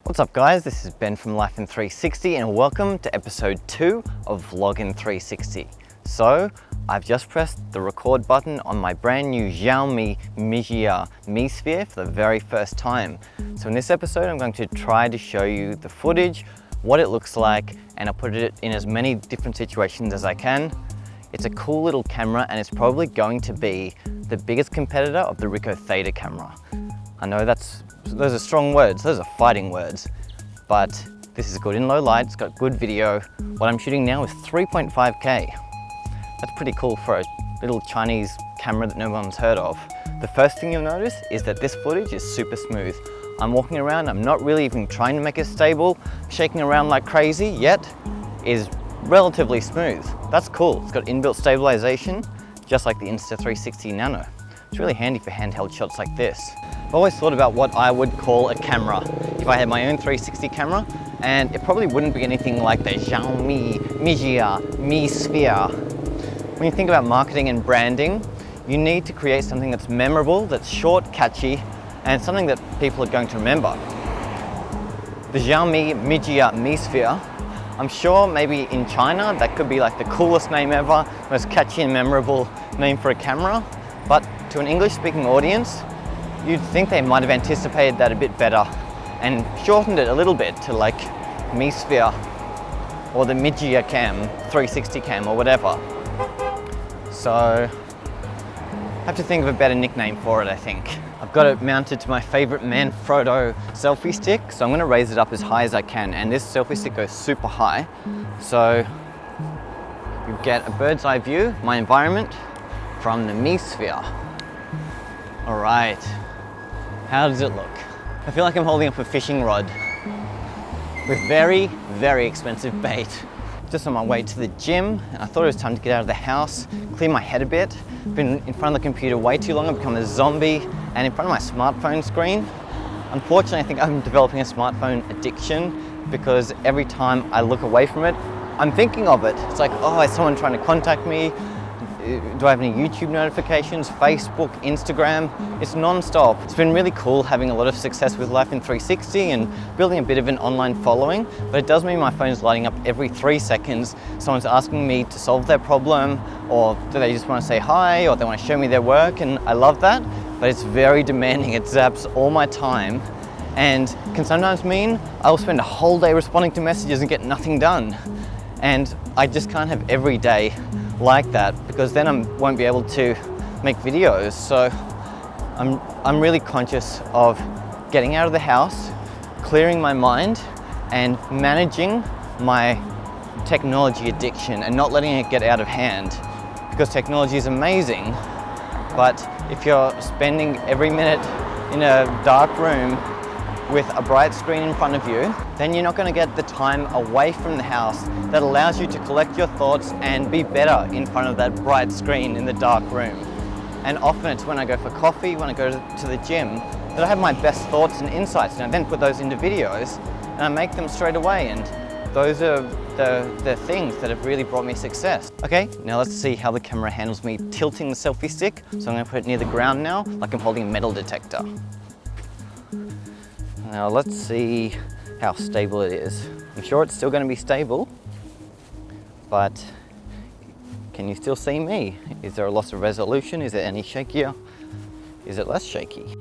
What's up guys, this is Ben from Life in 360 and welcome to episode 2 of Vlog in 360. So, I've just pressed the record button on my brand new Xiaomi Mijia Mi Sphere for the very first time. So in this episode I'm going to try to show you the footage, what it looks like, and I'll put it in as many different situations as I can. It's a cool little camera and it's probably going to be the biggest competitor of the Ricoh Theta camera. I know those are strong words, those are fighting words, but this is good in low light, it's got good video. What I'm shooting now is 3.5K. That's pretty cool for a little Chinese camera that no one's heard of. The first thing you'll notice is that this footage is super smooth. I'm walking around, I'm not really even trying to make it stable, shaking around like crazy, yet is relatively smooth. That's cool, it's got inbuilt stabilization, just like the Insta360 Nano. It's really handy for handheld shots like this. I've always thought about what I would call a camera if I had my own 360 camera, and it probably wouldn't be anything like the Xiaomi Mijia Mi Sphere. When you think about marketing and branding, you need to create something that's memorable, that's short, catchy, and something that people are going to remember. The Xiaomi Mijia Mi Sphere, I'm sure maybe in China that could be like the coolest name ever, most catchy and memorable name for a camera, but to an English-speaking audience, you'd think they might have anticipated that a bit better and shortened it a little bit to like Mi Sphere or the Mijia Cam, 360 Cam or whatever. So I have to think of a better nickname for it, I think. I've got it mounted to my favorite Manfrotto selfie stick, so I'm going to raise it up as high as I can, and this selfie stick goes super high, so you get a bird's eye view of my environment from the Mi Sphere. Alright, how does it look? I feel like I'm holding up a fishing rod with very, very expensive bait. Just on my way to the gym, and I thought it was time to get out of the house, clear my head a bit. Been in front of the computer way too long, I've become a zombie, and in front of my smartphone screen. Unfortunately, I think I'm developing a smartphone addiction because every time I look away from it, I'm thinking of it. It's like, oh, is someone trying to contact me? Do I have any YouTube notifications, Facebook, Instagram? It's non-stop. It's been really cool having a lot of success with Life in 360 and building a bit of an online following, but it does mean my phone's lighting up every 3 seconds. Someone's asking me to solve their problem, or do they just want to say hi, or they want to show me their work, and I love that, but it's very demanding. It zaps all my time and can sometimes mean I'll spend a whole day responding to messages and get nothing done. And I just can't have every day like that, because then I won't be able to make videos. So I'm really conscious of getting out of the house, clearing my mind, and managing my technology addiction and not letting it get out of hand, because technology is amazing, but if you're spending every minute in a dark room with a bright screen in front of you, then you're not going to get the time away from the house that allows you to collect your thoughts and be better in front of that bright screen in the dark room. And often it's when I go for coffee, when I go to the gym, that I have my best thoughts and insights, and I then put those into videos and I make them straight away, and those are the things that have really brought me success. Okay, now let's see how the camera handles me tilting the selfie stick. So I'm going to put it near the ground now, like I'm holding a metal detector. Now let's see how stable it is. I'm sure it's still going to be stable, but can you still see me? Is there a loss of resolution? Is it any shakier? Is it less shaky?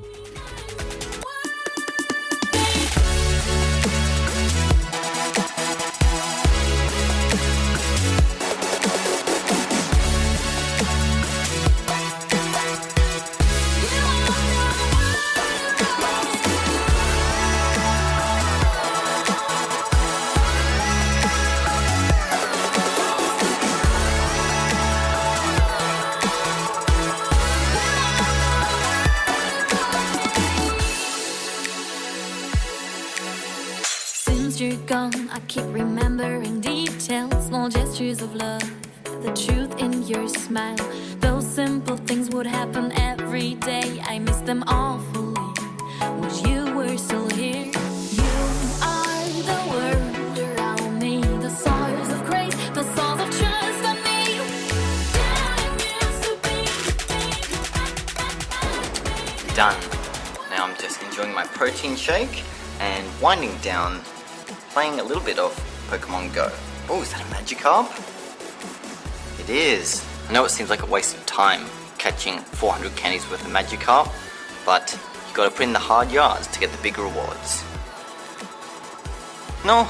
You're gone, I keep remembering details, small gestures of love, the truth in your smile. Those simple things would happen every day. I miss them awfully. Wish you were still here. You are the world around me, the source of grace, the source of trust on me. Done. Now I'm just enjoying my protein shake and winding down, playing a little bit of Pokemon Go. Oh, is that a Magikarp? It is. I know it seems like a waste of time catching 400 candies worth of Magikarp, but you gotta put in the hard yards to get the big rewards. No!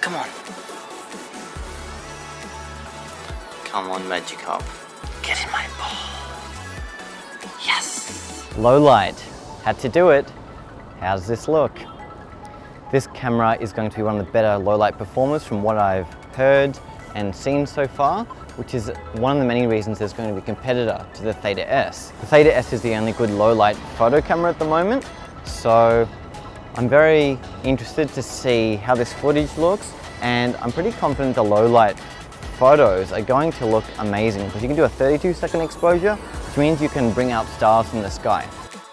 Come on. Come on, Magikarp. Get in my ball. Yes! Low light. Had to do it. How does this look? This camera is going to be one of the better low light performers from what I've heard and seen so far, which is one of the many reasons there's going to be a competitor to the Theta S. The Theta S is the only good low light photo camera at the moment, so I'm very interested to see how this footage looks, and I'm pretty confident the low light photos are going to look amazing because you can do a 32-second exposure, which means you can bring out stars in the sky.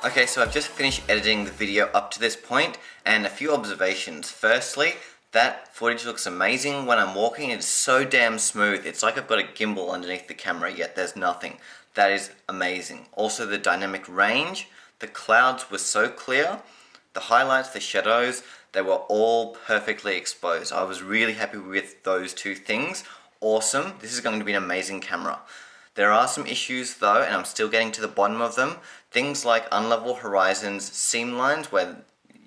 Okay, so I've just finished editing the video up to this point, and a few observations. Firstly, that footage looks amazing. When I'm walking, it's so damn smooth. It's like I've got a gimbal underneath the camera, yet there's nothing. That is amazing. Also, the dynamic range, the clouds were so clear, the highlights, the shadows, they were all perfectly exposed. I was really happy with those two things. Awesome. This is going to be an amazing camera. There are some issues though, and I'm still getting to the bottom of them. Things like unlevel horizons, seam lines where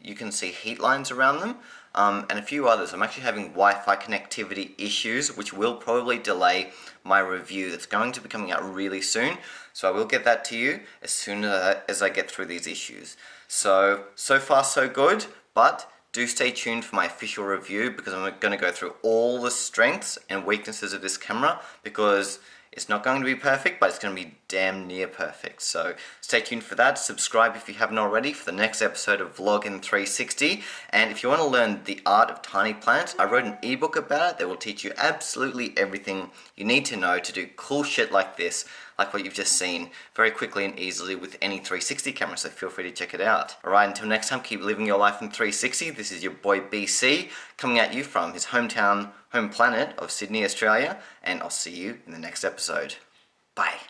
you can see heat lines around them, and a few others. I'm actually having Wi-Fi connectivity issues, which will probably delay my review that's going to be coming out really soon. So I will get that to you as soon as I get through these issues. So far so good, but do stay tuned for my official review because I'm going to go through all the strengths and weaknesses of this camera, because it's not going to be perfect, but it's going to be damn near perfect. So stay tuned for that. Subscribe if you haven't already for the next episode of Vlogging 360. And if you want to learn the art of tiny planets, I wrote an ebook about it that will teach you absolutely everything you need to know to do cool shit like this, like what you've just seen, very quickly and easily with any 360 camera, so feel free to check it out. Alright, until next time, keep living your life in 360. This is your boy BC, coming at you from his home planet of Sydney, Australia, and I'll see you in the next episode. Bye.